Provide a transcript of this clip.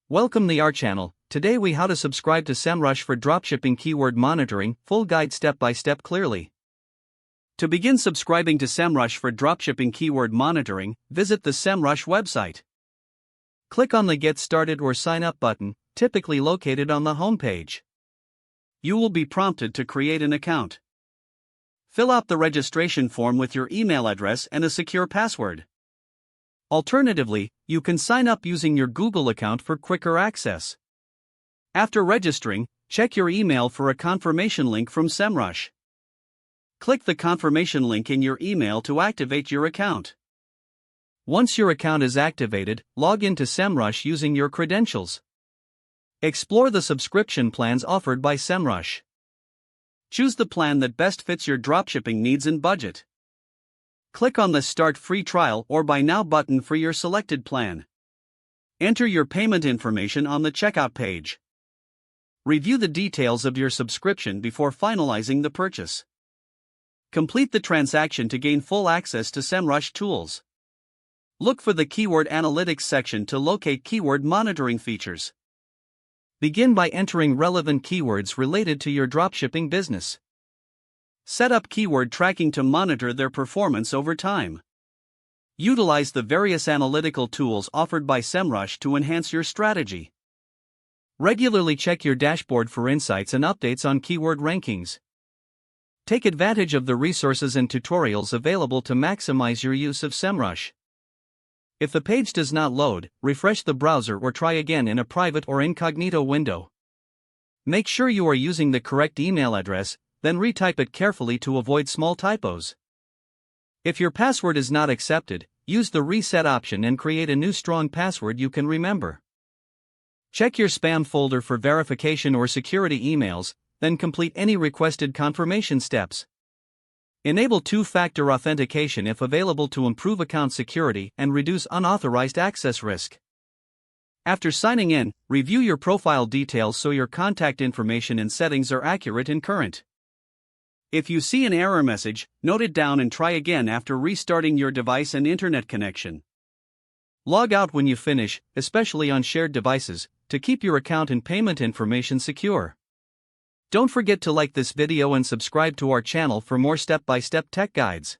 Welcome to our channel. Today we how to subscribe to Semrush for dropshipping keyword monitoring, full guide step by step clearly. To begin subscribing to Semrush for dropshipping keyword monitoring, visit the Semrush website. Click on the Get Started or Sign Up button, typically located on the homepage. You will be prompted to create an account. Fill out the registration form with your email address and a secure password. Alternatively, you can sign up using your Google account for quicker access. After registering, check your email for a confirmation link from Semrush. Click the confirmation link in your email to activate your account. Once your account is activated, log into Semrush using your credentials. Explore the subscription plans offered by Semrush. Choose the plan that best fits your dropshipping needs and budget. Click on the Start Free Trial or Buy Now button for your selected plan. Enter your payment information on the checkout page. Review the details of your subscription before finalizing the purchase. Complete the transaction to gain full access to Semrush tools. Look for the Keyword Analytics section to locate keyword monitoring features. Begin by entering relevant keywords related to your dropshipping business. Set up keyword tracking to monitor their performance over time. Utilize the various analytical tools offered by Semrush to enhance your strategy. Regularly check your dashboard for insights and updates on keyword rankings. Take advantage of the resources and tutorials available to maximize your use of Semrush. If the page does not load, refresh the browser or try again in a private or incognito window. Make sure you are using the correct email address, then retype it carefully to avoid small typos. If your password is not accepted, use the reset option and create a new strong password you can remember. Check your spam folder for verification or security emails, then complete any requested confirmation steps. Enable two-factor authentication if available to improve account security and reduce unauthorized access risk. After signing in, review your profile details so your contact information and settings are accurate and current. If you see an error message, note it down and try again after restarting your device and internet connection. Log out when you finish, especially on shared devices, to keep your account and payment information secure. Don't forget to like this video and subscribe to our channel for more step-by-step tech guides.